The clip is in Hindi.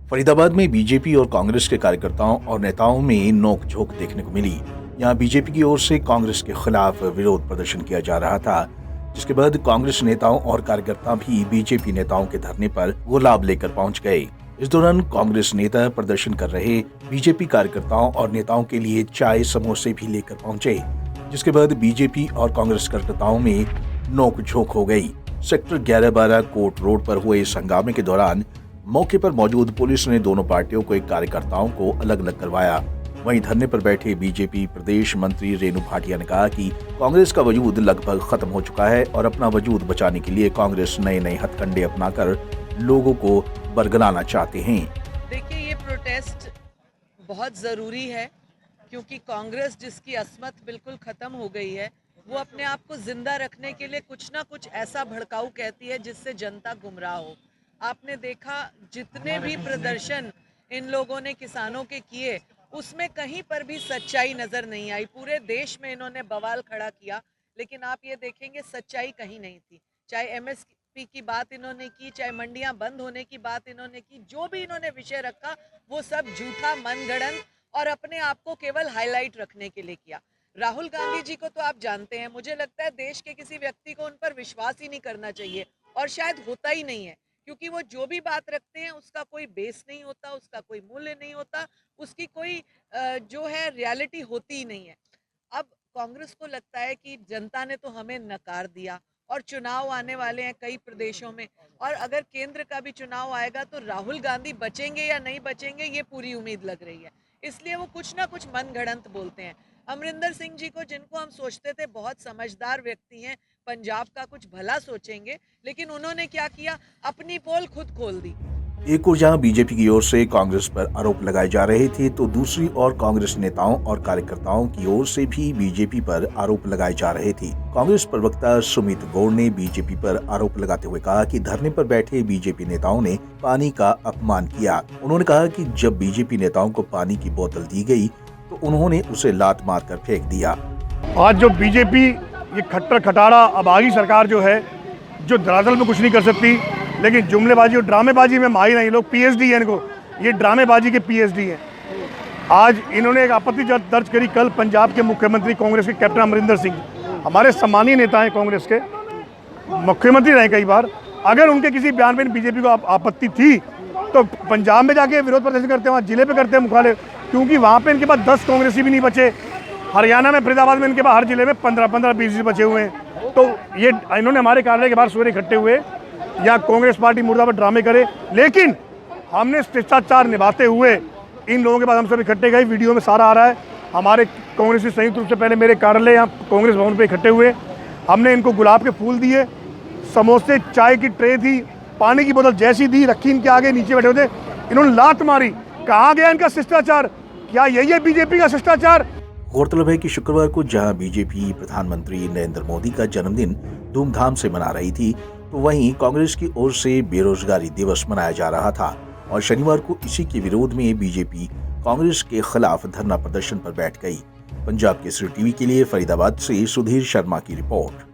फरीदाबाद में बीजेपी और कांग्रेस के कार्यकर्ताओं और नेताओं में नोक-झोंक देखने को मिली। यहां बीजेपी की ओर से कांग्रेस के खिलाफ विरोध प्रदर्शन किया जा रहा था, जिसके बाद कांग्रेस नेताओं और कार्यकर्ता भी बीजेपी नेताओं के धरने पर गुलाब लेकर पहुंच गए। इस दौरान कांग्रेस नेता प्रदर्शन कर रहे बीजेपी कार्यकर्ताओं और नेताओं के लिए चाय समोसे भी लेकर पहुंचे, जिसके बाद बीजेपी और कांग्रेस कार्यकर्ताओं में नोक-झोंक हो गई। सेक्टर 11-12 कोर्ट रोड पर हुए इस हंगामे के दौरान मौके पर मौजूद पुलिस ने दोनों पार्टियों के कार्यकर्ताओं को अलग अलग करवाया। वहीं धरने पर बैठे बीजेपी प्रदेश मंत्री रेणु भाटिया ने कहा कि कांग्रेस का वजूद लगभग खत्म हो चुका है और अपना वजूद बचाने के लिए कांग्रेस नए नए हथकंडे अपनाकर लोगों को बरगलाना चाहते हैं। देखिए, ये प्रोटेस्ट बहुत ज़रूरी है क्योंकि कांग्रेस जिसकी असमत बिल्कुल ख़त्म हो गई है, वो अपने आप को जिंदा रखने के लिए कुछ ना कुछ ऐसा भड़काऊ कहती है जिससे जनता गुमराह हो। आपने देखा जितने भी प्रदर्शन इन लोगों ने किसानों के किए, उसमें कहीं पर भी सच्चाई नजर नहीं आई। पूरे देश में इन्होंने बवाल खड़ा किया, लेकिन आप ये देखेंगे सच्चाई कहीं नहीं थी। चाहे एमएसपी की बात इन्होंने की, चाहे मंडियां बंद होने की बात इन्होंने की, जो भी इन्होंने विषय रखा वो सब झूठा, मनगढ़ंत और अपने आप को केवल हाईलाइट रखने के लिए किया। राहुल गांधी जी को तो आप जानते हैं, मुझे लगता है देश के किसी व्यक्ति को उन पर विश्वास ही नहीं करना चाहिए और शायद होता ही नहीं है, क्योंकि वो जो भी बात रखते हैं उसका कोई बेस नहीं होता, उसका कोई मूल्य नहीं होता, उसकी कोई जो है रियलिटी होती ही नहीं है। अब कांग्रेस को लगता है कि जनता ने तो हमें नकार दिया और चुनाव आने वाले हैं कई प्रदेशों में, और अगर केंद्र का भी चुनाव आएगा तो राहुल गांधी बचेंगे या नहीं बचेंगे ये पूरी उम्मीद लग रही है। इसलिए वो कुछ ना कुछ मनगढ़ंत बोलते हैं। अमरिंदर सिंह जी को, जिनको हम सोचते थे बहुत समझदार व्यक्ति हैं, पंजाब का कुछ भला सोचेंगे, लेकिन उन्होंने क्या किया, अपनी पोल खुद खोल दी। एक ओर जहां बीजेपी की ओर से कांग्रेस पर आरोप लगाए जा रहे थे, तो दूसरी ओर कांग्रेस नेताओं और कार्यकर्ताओं की ओर से भी बीजेपी पर आरोप लगाए जा रहे थे। कांग्रेस प्रवक्ता सुमित गौड़ ने बीजेपी पर आरोप लगाते हुए कहा कि धरने पर बैठे बीजेपी नेताओं ने पानी का अपमान किया। उन्होंने कहा कि जब बीजेपी नेताओं को पानी की बोतल दी गई तो उन्होंने उसे लात मारकर फेंक दिया। आज जो बीजेपी ये खट्टर खटारा अभागी सरकार जो है, जो धरातल में कुछ नहीं कर सकती, लेकिन जुमलेबाजी और ड्रामेबाजी में माहिर हैं ये लोग। पीएचडी है इनको, ये ड्रामेबाजी के पीएचडी हैं। आज इन्होंने एक आपत्ति दर्ज करी कल पंजाब के मुख्यमंत्री कांग्रेस के कैप्टन अमरिंदर सिंह, हमारे सम्मानीय नेता हैं, कांग्रेस के मुख्यमंत्री रहे कई बार। अगर उनके किसी बयान में बीजेपी को आपत्ति थी तो पंजाब में जाके विरोध प्रदर्शन करते हैं, वहाँ जिले पे करते हैं मुखालिफ, क्योंकि वहाँ पे इनके पास 10 कांग्रेसी भी नहीं बचे। हरियाणा में फरीदाबाद में इनके पास हर जिले में 15-15-20 बचे हुए हैं। तो ये इन्होंने हमारे कार्यालय के बाहर सूर्य इकट्ठे हुए या कांग्रेस पार्टी मुर्दाबाद ड्रामे करे, लेकिन हमने शिष्टाचार निभाते हुए इन लोगों के पास हम सब इकट्ठे गए। वीडियो में सारा आ रहा है। हमारे कांग्रेसी संयुक्त रूप से पहले मेरे कार्यालय यहाँ कांग्रेस भवन पे इकट्ठे हुए, हमने इनको गुलाब के फूल दिए, समोसे, चाय की ट्रे थी, पानी की बोतल जैसी दी रखी इनके आगे, नीचे बैठे होते, इन्होंने लात मारी। कहाँ गया इनका शिष्टाचार? क्या यही है बीजेपी का शिष्टाचार? गौरतलब है कि शुक्रवार को जहां बीजेपी प्रधानमंत्री नरेंद्र मोदी का जन्मदिन धूमधाम से मना रही थी, तो वहीं कांग्रेस की ओर से बेरोजगारी दिवस मनाया जा रहा था और शनिवार को इसी के विरोध में बीजेपी कांग्रेस के खिलाफ धरना प्रदर्शन पर बैठ गई। पंजाब केसरी टीवी के लिए फरीदाबाद से सुधीर शर्मा की रिपोर्ट।